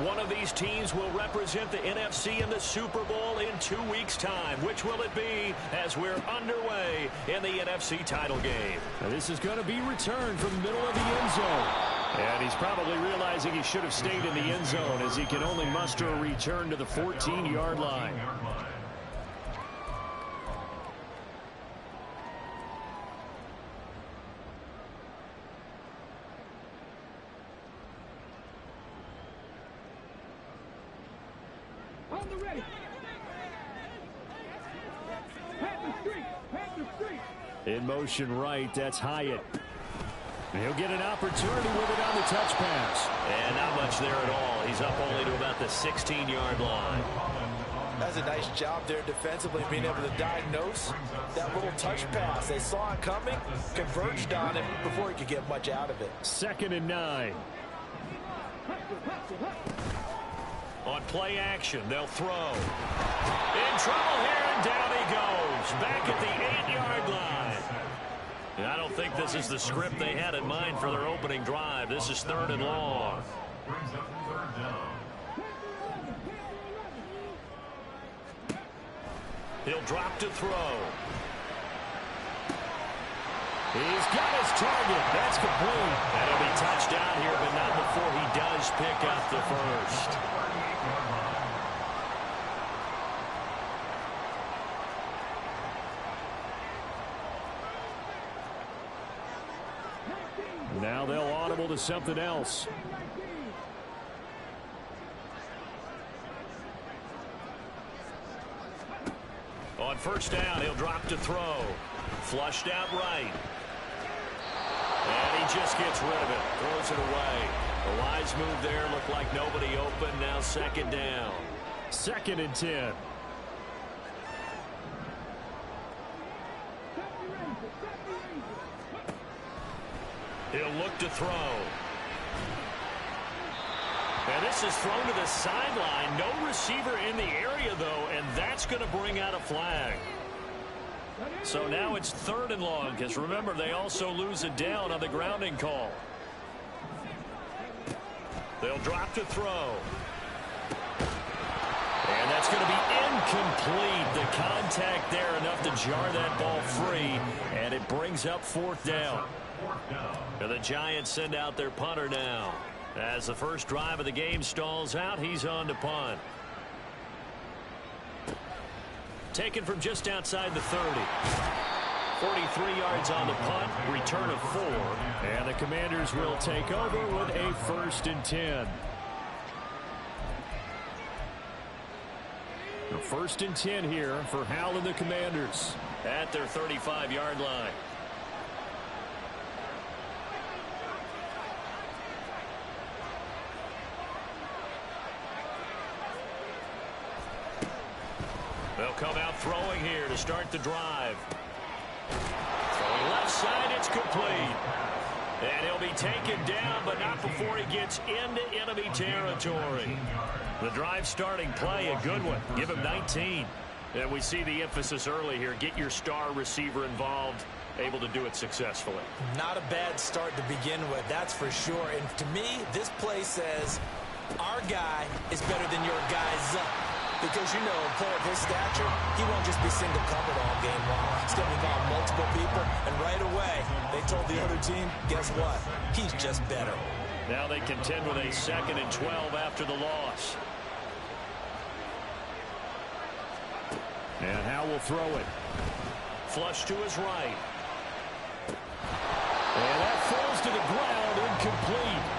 One of these teams will represent the NFC in the Super Bowl in 2 weeks' time. Which will it be as we're underway in the NFC title game? Now this is going to be returned from the middle of the end zone. And he's probably realizing he should have stayed in the end zone as he can only muster a return to the 14-yard line. In motion right, that's Hyatt. He'll get an opportunity with it on the touch pass. And not much there at all. He's up only to about the 16-yard line. That's a nice job there defensively, being able to diagnose that little touch pass. They saw it coming, converged on him before he could get much out of it. 2nd and 9. On play action, they'll throw. In trouble here, and down he goes. Back at the 8-yard line. And I don't think this is the script they had in mind for their opening drive. This is 3rd and long. He'll drop to throw. He's got his target. That's complete. That'll be touchdown here, but not before he does pick up the first. Now they'll audible to something else. On 1st down, he'll drop to throw. Flushed out right. And he just gets rid of it. Throws it away. A wise move there. Looked like nobody open. Now 2nd down. 2nd and 10. He'll look to throw. And this is thrown to the sideline. No receiver in the area, though, and that's going to bring out a flag. So now it's 3rd and long, because remember, they also lose a down on the grounding call. They'll drop to throw. And that's going to be incomplete. The contact there enough to jar that ball free, and it brings up 4th down. And the Giants send out their punter now. As the first drive of the game stalls out, he's on to punt. Taken from just outside the 30. 43 yards on the punt, return of 4. And the Commanders will take over with a 1st and 10. The 1st and 10 here for Howell and the Commanders. At their 35-yard line. They'll come out throwing here to start the drive. Throwing left side, it's complete. And he'll be taken down, but not before he gets into enemy territory. The drive starting play, a good one. Give him 19. And we see the emphasis early here. Get your star receiver involved, able to do it successfully. Not a bad start to begin with, that's for sure. And to me, this play says our guy is better than your guy's. Because, you know, a player of his stature, he won't just be single covered all game long. He's going to involve multiple people, and right away, they told the other team, guess what? He's just better. Now they contend with a 2nd and 12 after the loss. And Howell will throw it. Flush to his right. And that falls to the ground, incomplete.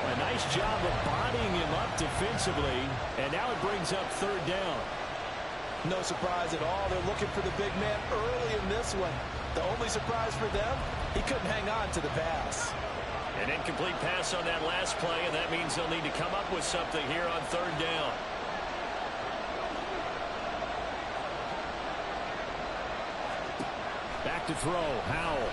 A nice job of bodying him up defensively, and now it brings up 3rd down. No surprise at all. They're looking for the big man early in this one. The only surprise for them, he couldn't hang on to the pass. An incomplete pass on that last play, and that means they'll need to come up with something here on 3rd down. Back to throw, Howell.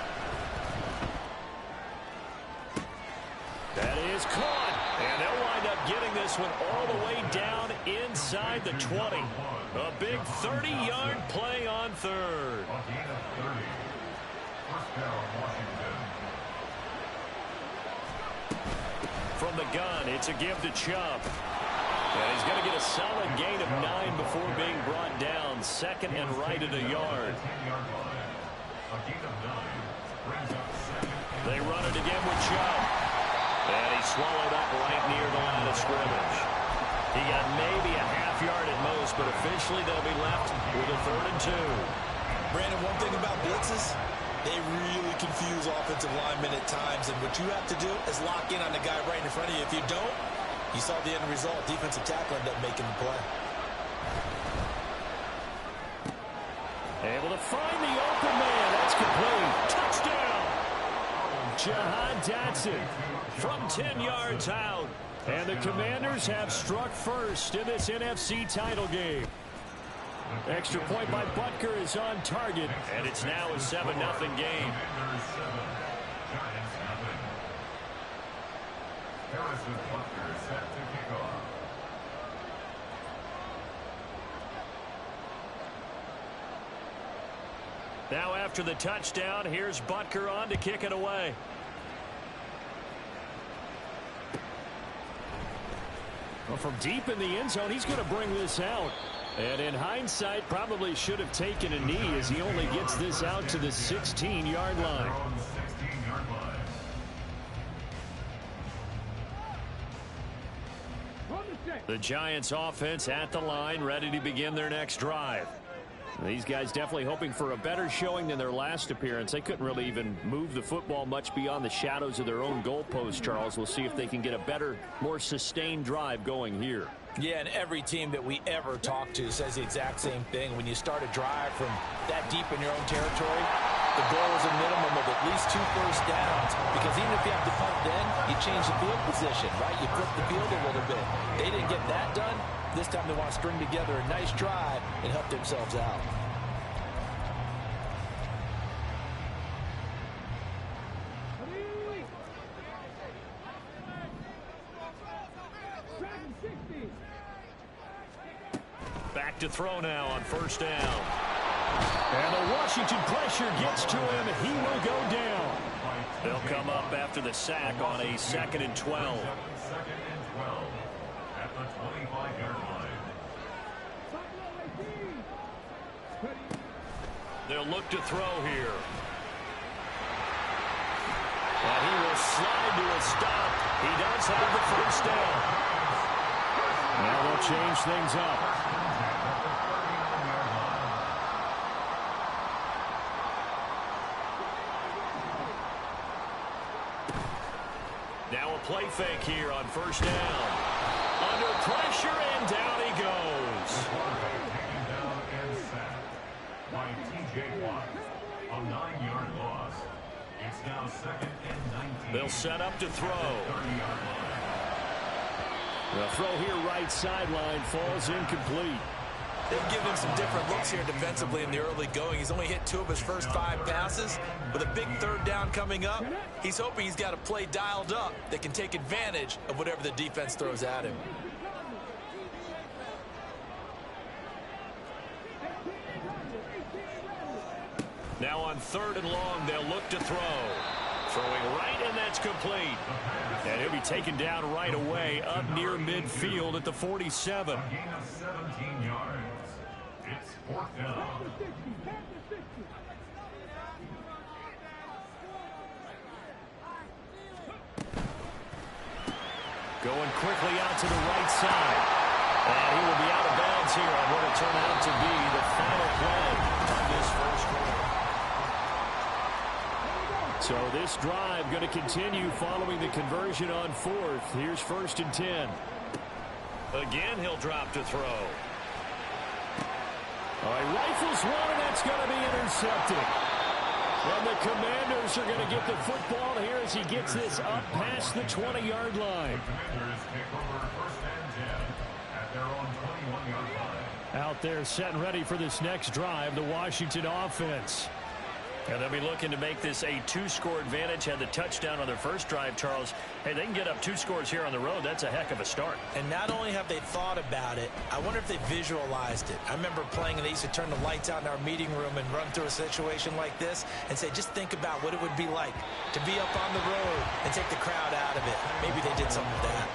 That is caught. And they'll wind up getting this one all the way down inside the 20. A big 30-yard play on 3rd. From the gun, it's a give to Chubb. And he's going to get a solid gain of 9 before being brought down. Second and right at a yard. They run it again with Chubb. And he's swallowed up right near the line of scrimmage. He got maybe a half yard at most, but officially they'll be left with a 3rd and 2. Brandon, one thing about blitzes, they really confuse offensive linemen at times, and what you have to do is lock in on the guy right in front of you. If you don't, you saw the end result. Defensive tackle ended up making the play. Able to find the open man. That's complete. Touchdown. Jahan Dotson from 10 yards out. And the Commanders have struck first in this NFC title game. Extra point by Butker is on target. And it's now a 7-0 game. Now after the touchdown, here's Butker on to kick it away. Well, from deep in the end zone, he's going to bring this out. And in hindsight, probably should have taken a knee as he only gets this out to the 16-yard line. The Giants offense at the line, ready to begin their next drive. These guys definitely hoping for a better showing than their last appearance. They couldn't really even move the football much beyond the shadows of their own goalpost, Charles. We'll see if they can get a better, more sustained drive going here. Yeah, and every team that we ever talk to says the exact same thing. When you start a drive from that deep in your own territory, the goal is a minimum of at least 2 first downs, because even if you have to punt then, you change the field position, right? You flip the field a little bit. They didn't get that done. This time they want to string together a nice drive and help themselves out. Back to throw now on first down. And the Washington pressure gets to him, and he will go down. They'll come up after the sack on a 2nd and 12. At the 25-yard line. They'll look to throw here. And he will slide to a stop. He does have the first down. Now they'll change things up. Now a play fake here on first down. Under pressure, and down he goes. Taken down and sacked by T.J. Watt. A 9-yard loss. It's now 2nd and 19. They'll set up to throw. 30-yard line. The throw here right sideline falls incomplete. They've given him some different looks here defensively in the early going. He's only hit 2 of his first 5 passes. With a big 3rd down coming up, he's hoping he's got a play dialed up that can take advantage of whatever the defense throws at him. Now on 3rd and long, they'll look to throw. Throwing right, and that's complete. And he'll be taken down right away up near midfield at the 47. A gain of 17 yards. It's 4th down. Going quickly out to the right side. And he will be out of bounds here on what will turn out to be the final play of this first quarter. So this drive going to continue following the conversion on 4th. Here's 1st and 10. Again, he'll drop to throw. All right, rifles one, and that's going to be intercepted. And the Commanders are going to get the football here as he gets this up past the 20-yard line. Commanders take over 1st and 10 at their own 21-yard line. Out there set and ready for this next drive, the Washington offense. And they'll be looking to make this a two-score advantage. Had the touchdown on their first drive, Charles. Hey, they can get up 2 scores here on the road. That's a heck of a start. And not only have they thought about it, I wonder if they visualized it. I remember playing, and they used to turn the lights out in our meeting room and run through a situation like this and say, just think about what it would be like to be up on the road and take the crowd out of it. Maybe they did something with that.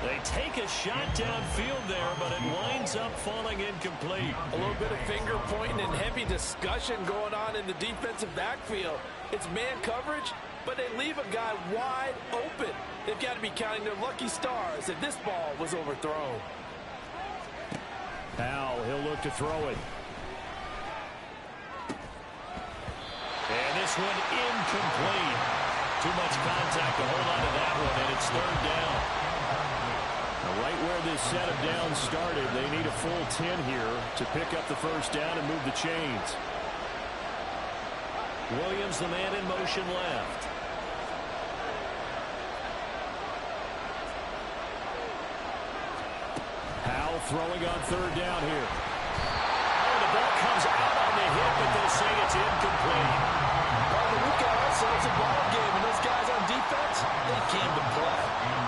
They take a shot downfield there, but it winds up falling incomplete. A little bit of finger pointing and heavy discussion going on in the defensive backfield. It's man coverage, but they leave a guy wide open. They've got to be counting their lucky stars that this ball was overthrown. Powell, he'll look to throw it. And this one incomplete. Too much contact to hold on to that one, and it's 3rd down. Now, right where this set of downs started, they need a full 10 here to pick up the 1st down and move the chains. Williams, the man in motion left. Powell throwing on 3rd down here. Oh, the ball comes out on the hit, but they'll say it's incomplete. Well, we've got ourselves a ball game, and those guys on defense, they came to play.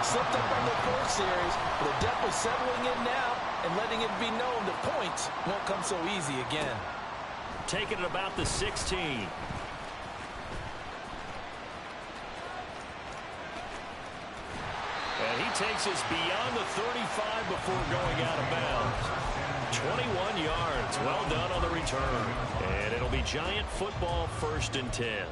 Slipped up on the first series, but they're definitely settling in now and letting it be known that points won't come so easy again. Taking it about the 16. And he takes us beyond the 35 before going out of bounds. 21 yards. Well done on the return. And it'll be Giant football, 1st and 10.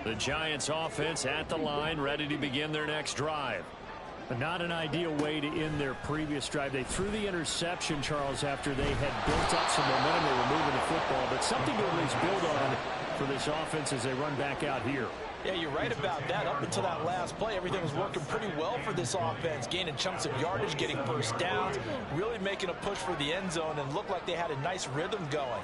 The Giants offense at the line, ready to begin their next drive. Not an ideal way to end their previous drive. They threw the interception, Charles, after they had built up some momentum. They were moving the football, but something to at least build on for this offense as they run back out here. Yeah, you're right about that. Up until that last play, everything was working pretty well for this offense, gaining chunks of yardage, getting 1st downs, really making a push for the end zone, and looked like they had a nice rhythm going.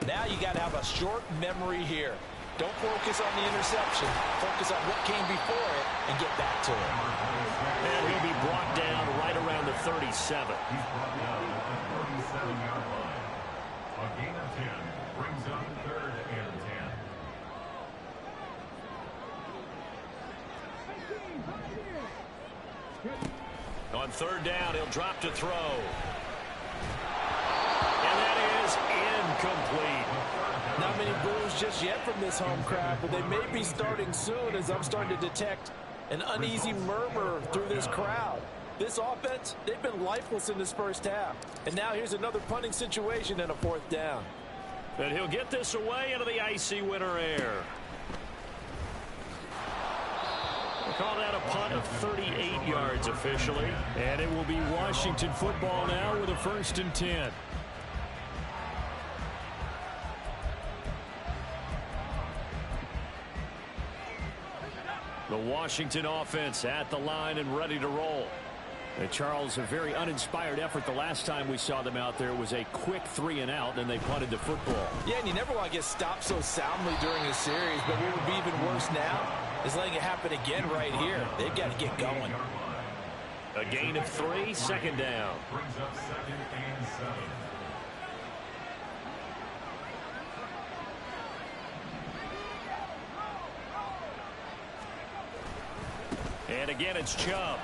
Now you got to have a short memory here. Don't focus on the interception. Focus on what came before it and get back to it. And he'll be brought down right around the 37. He's brought down at the 37-yard line. A gain of 10 brings up 3rd and 10. On 3rd down, he'll drop to throw. And that is incomplete. Not many boos just yet from this home crowd, but they may be starting soon as I'm starting to detect an uneasy murmur through this crowd. This offense, they've been lifeless in this 1st half. And now here's another punting situation and a 4th down. And he'll get this away into the icy winter air. We'll call that a punt of 38 yards officially. And it will be Washington football now with a 1st and 10. The Washington offense at the line and ready to roll. And Charles, a very uninspired effort the last time we saw them out there. It was a quick 3 and out, and they punted the football. Yeah, and you never want to get stopped so soundly during a series, but what would be even worse now is letting it happen again right here. They've got to get going. A gain of 3, 2nd down. Brings up 2nd and 7. And again, it's Chubb.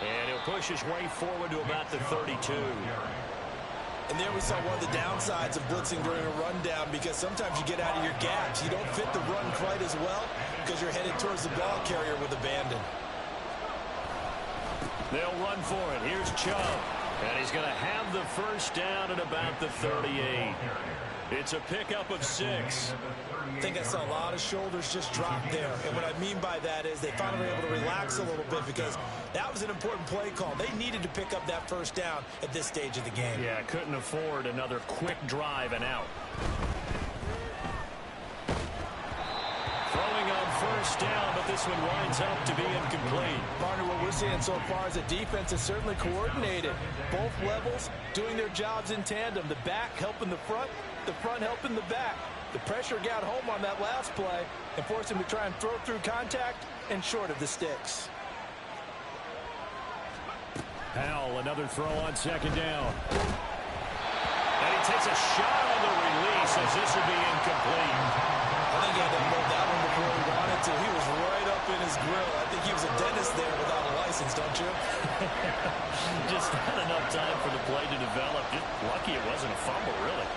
And he'll push his way forward to about the 32. And there we saw one of the downsides of blitzing during a rundown, because sometimes you get out of your gaps. You don't fit the run quite as well because you're headed towards the ball carrier with abandon. They'll run for it. Here's Chubb. And he's going to have the 1st down at about the 38. It's a pickup of 6. I think I saw a lot of shoulders just drop there. And what I mean by that is they finally were able to relax a little bit, because that was an important play call. They needed to pick up that 1st down at this stage of the game. Yeah, couldn't afford another quick drive and out. Throwing on 1st down, but this one winds up to be incomplete. Partner, what we're seeing so far is the defense is certainly coordinated. Both levels doing their jobs in tandem. The back helping the front helping the back. The pressure got home on that last play and forced him to try and throw through contact and short of the sticks. Howell, another throw on second down. And he takes a shot on the release as this will be incomplete. I think he had to blow that one before he wanted to. He was right up in his grill. I think he was a dentist there without a license, don't you? Just not enough time for the play to develop. Just lucky it wasn't a fumble, really.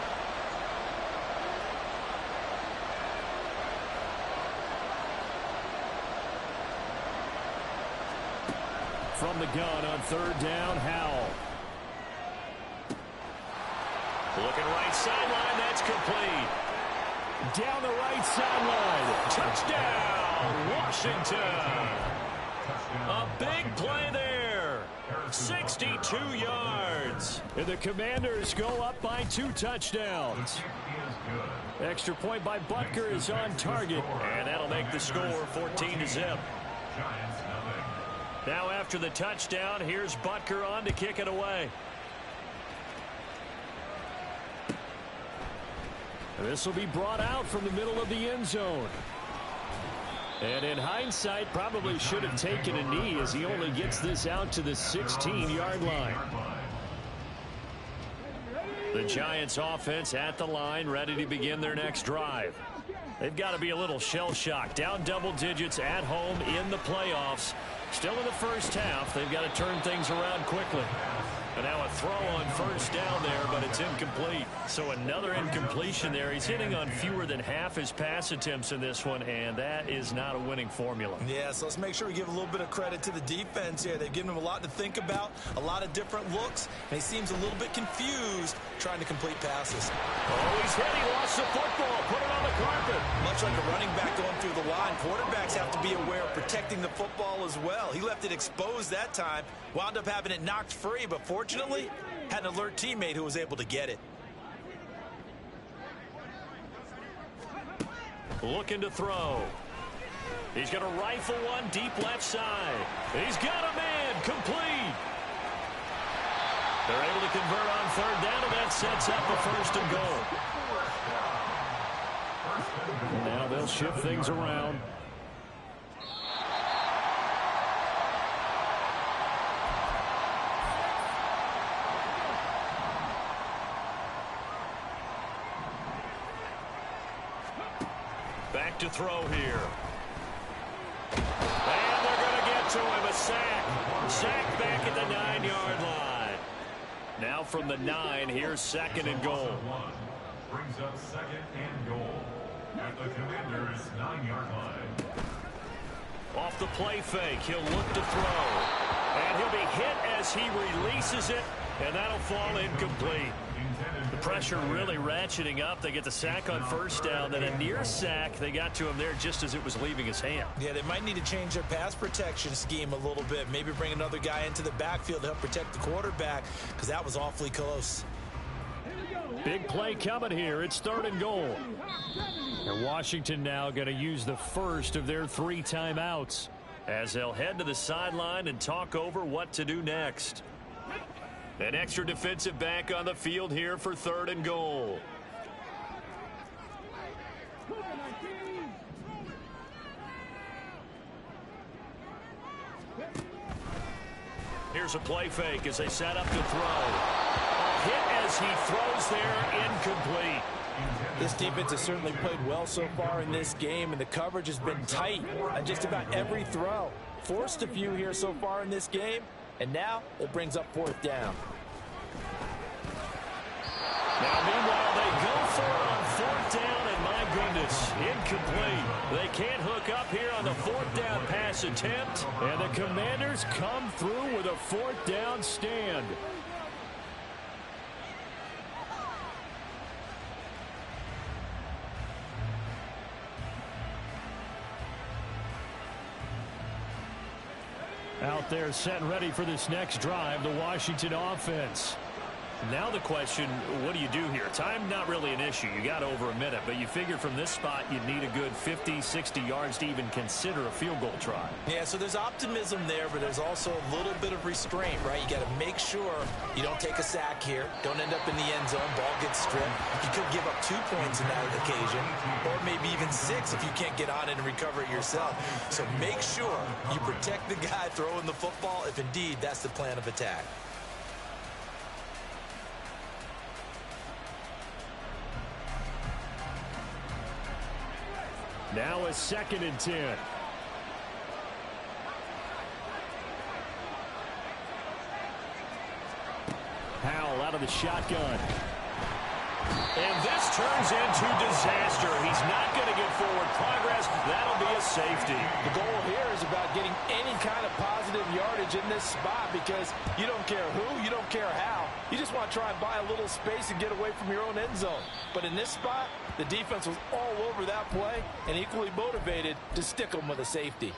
From the gun on third down, Howell. Looking right sideline, that's complete. Down the right sideline. Touchdown, Washington. A big play there. 62 yards. And the Commanders go up by 2 touchdowns. Extra point by Butker is on target. And that'll make the score 14-0. Now after the touchdown, here's Butker on to kick it away. This will be brought out from the middle of the end zone. And in hindsight, probably should have taken a knee as he only gets this out to the 16-yard line. The Giants offense at the line, ready to begin their next drive. They've got to be a little shell-shocked. Down double digits at home in the playoffs. Still in the first half. They've got to turn things around quickly. And now a throw on first down there, but it's incomplete. So another incompletion there. He's hitting on fewer than half his pass attempts in this one, and that is not a winning formula. Yeah, so let's make sure we give a little bit of credit to the defense here. They've given him a lot to think about, a lot of different looks, and he seems a little bit confused trying to complete passes. Oh, he's hit. He lost the football. Put it on the carpet. Much like a running back going through the line, quarterbacks have to be aware of protecting the football as well. He left it exposed that time, wound up having it knocked free, but fortunately, had an alert teammate who was able to get it. Looking to throw. He's going to rifle one deep left side. He's got a man complete. They're able to convert on third down, and that sets up a 1st and goal. Now they'll shift things around. Back to throw here. And they're going to get to him. A sack. Sack back at the 9-yard line. Now from the 9, here's 2nd and goal. Brings up 2nd and goal at the Commanders' 9-yard line. Off the play fake, he'll look to throw. And he'll be hit as he releases it, and that'll fall incomplete. The pressure really ratcheting up. They get the sack on first down, then a near sack. They got to him there just as it was leaving his hand. Yeah, they might need to change their pass protection scheme a little bit. Maybe bring another guy into the backfield to help protect the quarterback, because that was awfully close. Big play coming here. It's 3rd and goal. And Washington now going to use the first of their 3 timeouts, as they'll head to the sideline and talk over what to do next. An extra defensive back on the field here for 3rd and goal. Here's a play fake as they set up to throw. A hit as he throws there, incomplete. This defense has certainly played well so far in this game, and the coverage has been tight on just about every throw. Forced a few here so far in this game, and now it brings up 4th down. Now, meanwhile, they go for it on 4th down, and my goodness, incomplete. They can't hook up here on the 4th down pass attempt. and the Commanders come through with a 4th down stand. Out there set and ready for this next drive, the Washington offense. Now the question, what do you do here? Time not really an issue. You got over a minute, but you figure from this spot you'd need a good 50, 60 yards to even consider a field goal try. Yeah, so there's optimism there, but there's also a little bit of restraint, right? You got to make sure you don't take a sack here, don't end up in the end zone, ball gets stripped. You could give up 2 points in that occasion, or maybe even 6 if you can't get on it and recover it yourself. So make sure you protect the guy throwing the football if indeed that's the plan of attack. Now a 2nd and 10. Howell out of the shotgun. And this turns into disaster. He's not going to get forward progress. That'll be a safety. The goal here is about getting any kind of positive yardage in this spot because you don't care who, you don't care how. You just want to try and buy a little space and get away from your own end zone. But in this spot, the defense was all over that play and equally motivated to stick them with a safety.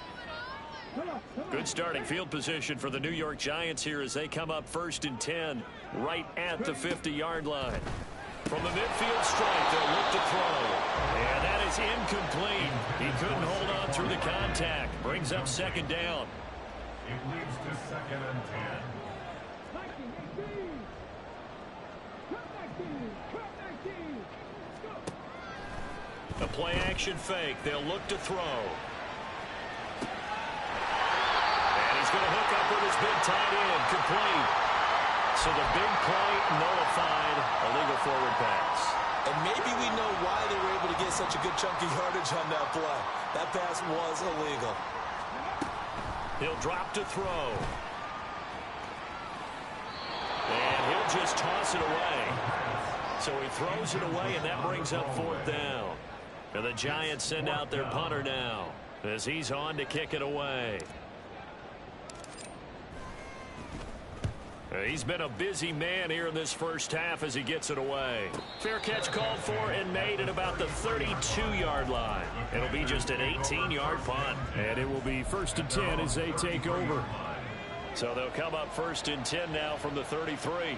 Good starting field position for the New York Giants here as they come up 1st and 10 right at the 50-yard line. From the midfield stripe, they'll look to throw. And that is incomplete. He couldn't hold on through the contact. Brings up 2nd down. It leads to 2nd and 10. A play-action fake. They'll look to throw. And he's going to hook up with his big tight end. Complete. So the big play nullified. A legal forward pass. And maybe we know why they were able to get such a good chunky yardage on that play. That pass was illegal. He'll drop to throw. And he'll just toss it away. So he throws it away, and that brings up 4th down. And the Giants send out their punter now as he's on to kick it away. He's been a busy man here in this first half as he gets it away. Fair catch called for and made at about the 32-yard line. It'll be just an 18-yard punt. And it will be 1st and 10 as they take over. So they'll come up 1st and 10 now from the 33.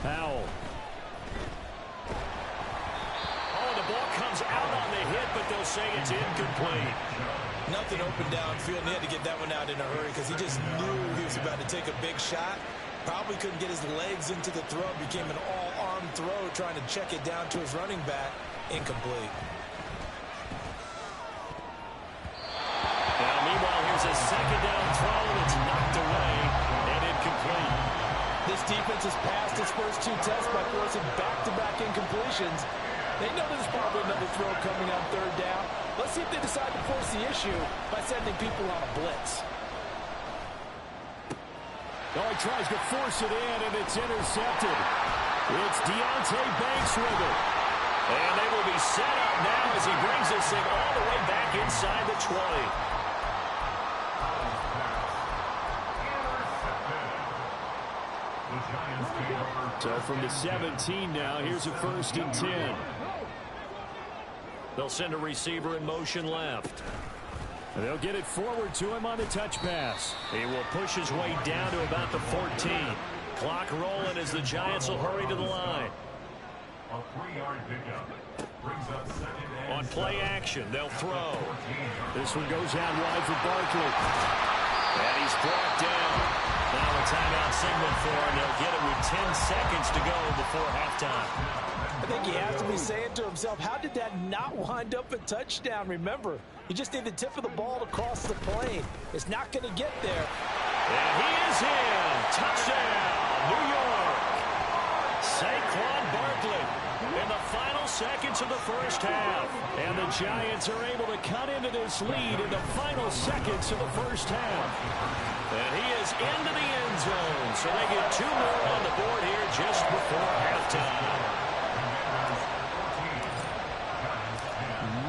Howell. Oh, the ball comes out on the hit, but they'll say it's incomplete. Nothing open downfield, and he had to get that one out in a hurry because he just knew he was about to take a big shot. Probably couldn't get his legs into the throw. Became an all-arm throw trying to check it down to his running back. Incomplete. Now, meanwhile, here's a 2nd down throw that's knocked away and incomplete. This defense has passed its first 2 tests by forcing back-to-back incompletions. They know there's probably another throw coming on 3rd down. Let's see if they decide to force the issue by sending people on a blitz. Oh, he tries to force it in, and it's intercepted. It's Deontay Banks with it. And they will be set up now as he brings this thing all the way back inside the 20. So from the 17 now, here's a 1st and 10. They'll send a receiver in motion left. And they'll get it forward to him on the touch pass. He will push his way down to about the 14. Clock rolling as the Giants will hurry to the line. A 3-yard pickup brings up 2nd and On play action, they'll throw. This one goes out wide for Barkley. And he's brought down. Now a timeout signal for him. They'll get it with 10 seconds to go before halftime. I think he has to be saying to himself, how did that not wind up a touchdown? Remember, you just need the tip of the ball to cross the plane. It's not going to get there. And he is in. Touchdown, New York. Saquon Barkley in the final seconds of the first half. And the Giants are able to cut into this lead in the final seconds of the first half. And he is into the end zone. So they get 2 more on the board here just before halftime.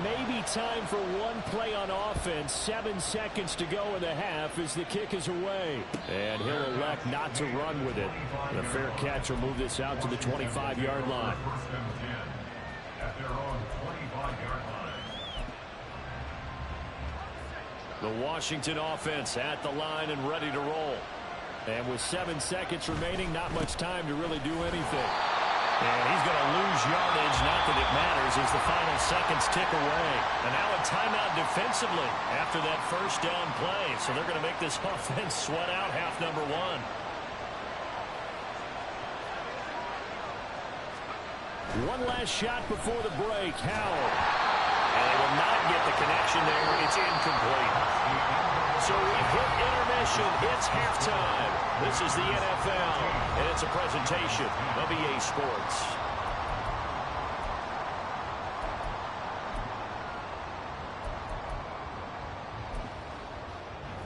Maybe time for one play on offense. 7 seconds to go in the half as the kick is away. And he'll elect not to run with it. The fair catch will move this out to the 25-yard line. 1st and 10 at their own 25-yard line. The Washington offense at the line and ready to roll. And with 7 seconds remaining, not much time to really do anything. And he's going to lose yardage, not that it matters, as the final seconds tick away. And now a timeout defensively after that first down play. So they're going to make this offense sweat out half number one. One last shot before the break. Howell. And they will not get the connection there. It's incomplete. So we've hit intermission. It's halftime. This is the NFL, and it's a presentation of EA Sports.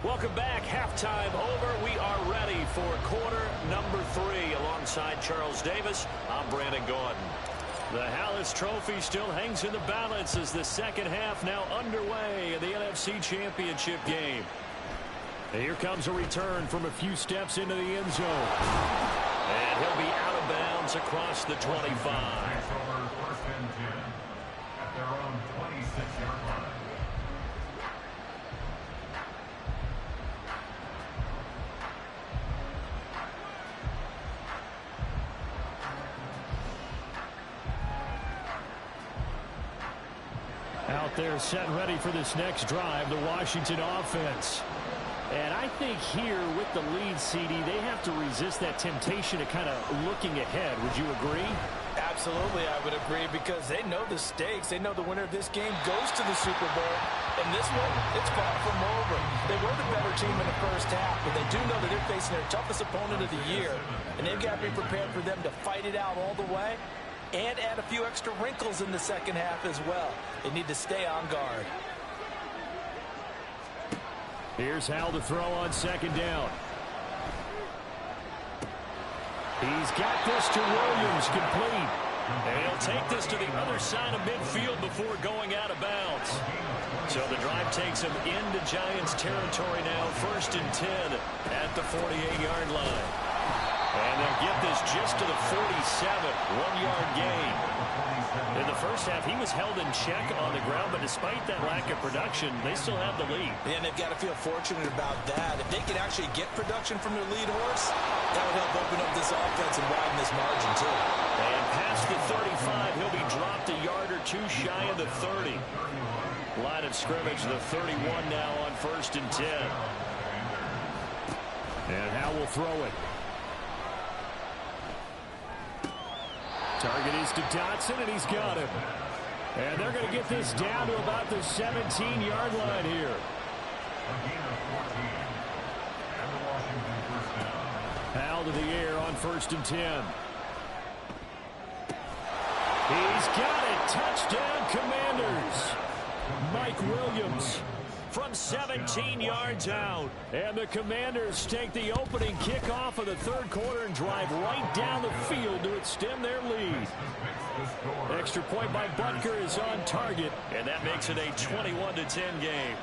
Welcome back. Halftime over. We are ready for quarter number 3. Alongside Charles Davis, I'm Brandon Gordon. The Hallis Trophy still hangs in the balance as the second half now underway in the NFC Championship game. And here comes a return from a few steps into the end zone. And he'll be out of bounds across the 25. Over first and 10 at their own 26-yard line. Out there set and ready for this next drive, the Washington offense. And I think here with the lead, CD, they have to resist that temptation of kind of looking ahead. Would you agree? Absolutely, I would agree, because they know the stakes. They know the winner of this game goes to the Super Bowl. And this one, it's far from over. They were the better team in the first half, but they do know that they're facing their toughest opponent of the year. And they've got to be prepared for them to fight it out all the way and add a few extra wrinkles in the second half as well. They need to stay on guard. Here's Hal to throw on second down. He's got this to Williams, complete. And he'll take this to the other side of midfield before going out of bounds. So the drive takes him into Giants territory now, first and 10 at the 48-yard line. And they'll get this just to the 47, 1-yard gain. In the first half, he was held in check on the ground, but despite that lack of production, they still have the lead. And they've got to feel fortunate about that. If they can actually get production from their lead horse, that would help open up this offense and widen this margin, too. And past the 35, he'll be dropped a yard or two shy of the 30. Line of scrimmage, the 31 now on first and 10. And Hal will throw it. Target is to Dotson, and he's got him. And they're going to get this down to about the 17-yard line here. Hal to the air on first and 10. He's got it. Touchdown, Commanders. Mike Williams from 17 yards out. And the Commanders take the opening kickoff of the third quarter and drive right down the field to extend their lead. Extra point by Butker is on target. And that makes it a 21-10 game.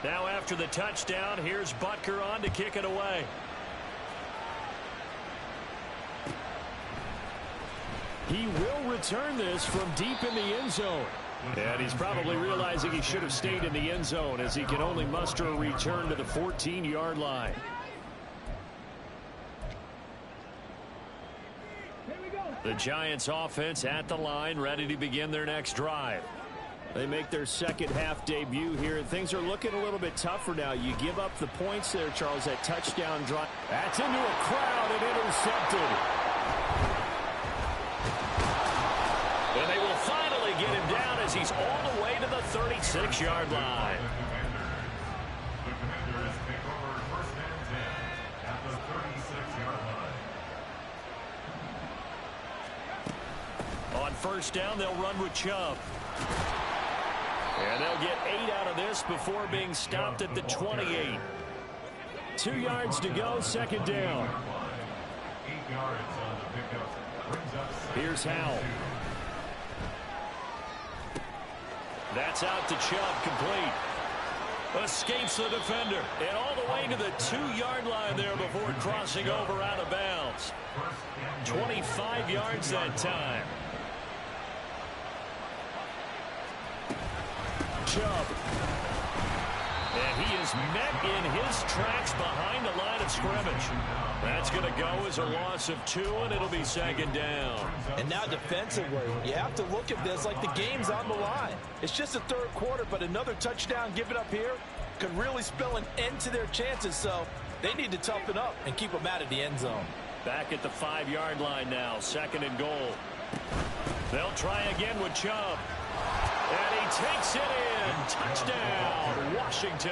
Now after the touchdown, here's Butker on to kick it away. He will return this from deep in the end zone. And he's probably realizing he should have stayed in the end zone as he can only muster a return to the 14-yard line. The Giants offense at the line, ready to begin their next drive. They make their second half debut here, and things are looking a little bit tougher now. You give up the points there, Charles, that touchdown drive. That's into a crowd and intercepted. And they will finally get him down as he's all the way to the 36-yard line. The Commanders take over first and 10 at the 36-yard line. On first down, they'll run with Chubb. And they'll get 8 out of this before being stopped at the 28. 2 yards to go, second down. 8 yards on the pickup. Brings up Here's Howell. That's out to Chubb, complete. Escapes the defender. And all the way to the 2-yard line there before crossing over out of bounds. 25 yards that time. Chubb. And he is met in his tracks behind the line of scrimmage. That's going to go as a loss of 2, and it'll be second down. And now defensively, you have to look at this like the game's on the line. It's just the third quarter, but another touchdown given up here could really spell an end to their chances. So they need to toughen up and keep them out of the end zone. Back at the 5-yard line now, second and goal. They'll try again with Chubb. And he takes it in. Touchdown, Washington.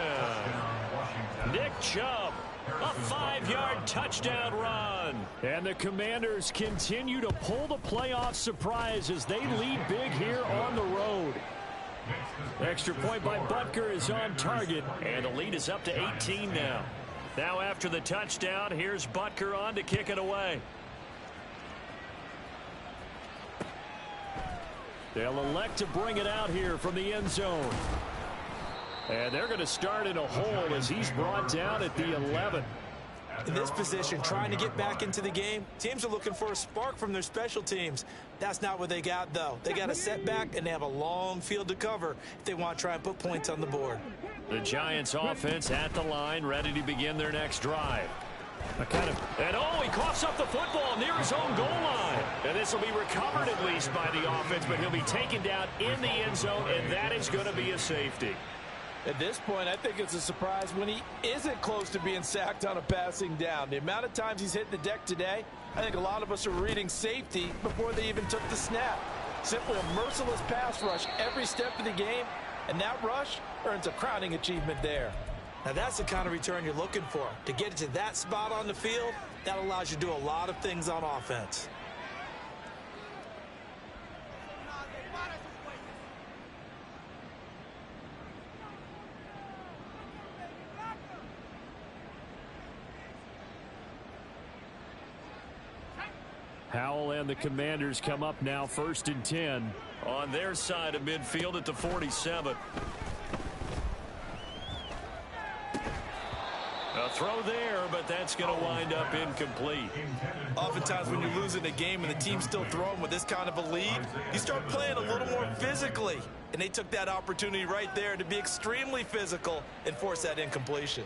Nick Chubb, a 5-yard touchdown run. And the Commanders continue to pull the playoff surprise as they lead big here on the road. Extra point by Butker is on target, and the lead is up to 18 now. Now after the touchdown, here's Butker on to kick it away. They'll elect to bring it out here from the end zone. And they're going to start in a hole as he's brought down at the 11. In this position, trying to get back into the game, teams are looking for a spark from their special teams. That's not what they got, though. They got a setback, and they have a long field to cover if they want to try and put points on the board. The Giants offense at the line, ready to begin their next drive. And he coughs up the football near his own goal line. And this will be recovered at least by the offense, but he'll be taken down in the end zone, and that is going to be a safety. At this point, I think it's a surprise when he isn't close to being sacked on a passing down. The amount of times he's hit the deck today, I think a lot of us are reading safety before they even took the snap. Simply a merciless pass rush every step of the game, and that rush earns a crowning achievement there. Now, that's the kind of return you're looking for. To get it to that spot on the field, that allows you to do a lot of things on offense. Howell and the Commanders come up now, 1st and 10 on their side of midfield at the 47. A throw there, but that's going to wind up incomplete. Oftentimes when you're losing a game and the team's still throwing with this kind of a lead, you start playing a little more physically. And they took that opportunity right there to be extremely physical and force that incompletion.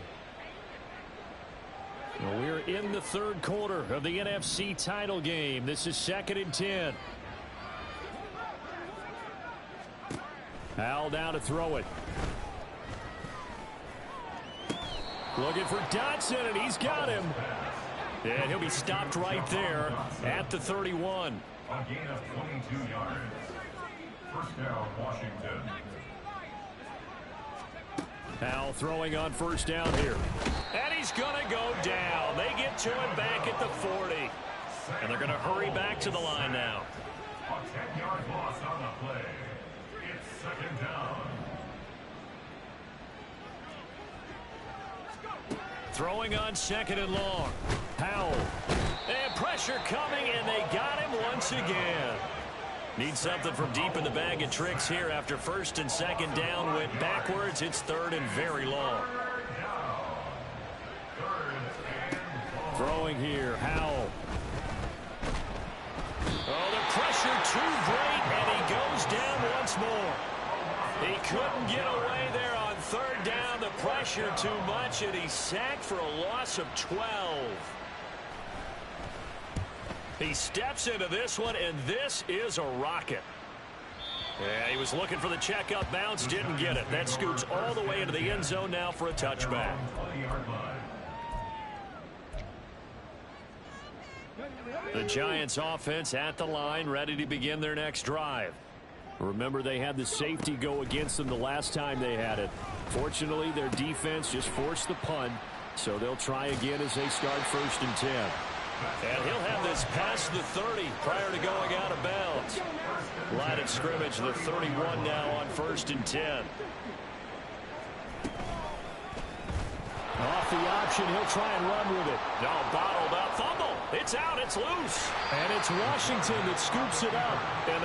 Well, we're in the third quarter of the NFC title game. This is 2nd and 10. Howell down to throw it. Looking for Dodson, and he's got him. And he'll be stopped right there at the 31. A gain of 22 yards. First down, Washington. Howell throwing on first down here. And he's going to go down. They get to him back at the 40. And they're going to hurry back to the line now. A 10-yard loss on the play. It's second down. Throwing on second and long. Howell. And pressure coming, and they got him once again. Need something from deep in the bag of tricks here after 1st and 2nd down went backwards. It's 3rd and very long. Throwing here, Howell. Oh, the pressure too great, and he goes down once more. He couldn't get away there on 3rd down. The pressure too much, and he's sacked for a loss of 12. He steps into this one, and this is a rocket. Yeah, he was looking for the checkup bounce, didn't get it. That scoots all the way into the end zone now for a touchback. The Giants offense at the line, ready to begin their next drive. Remember, they had the safety go against them the last time they had it. Fortunately, their defense just forced the punt, so they'll try again as they start 1st and 10. And he'll have this past the 30 prior to going out of bounds. Line of scrimmage, the 31 now on 1st and 10. Off the option, he'll try and run with it. No, bottled up, fumble. It's out, it's loose. And it's Washington that scoops it up. And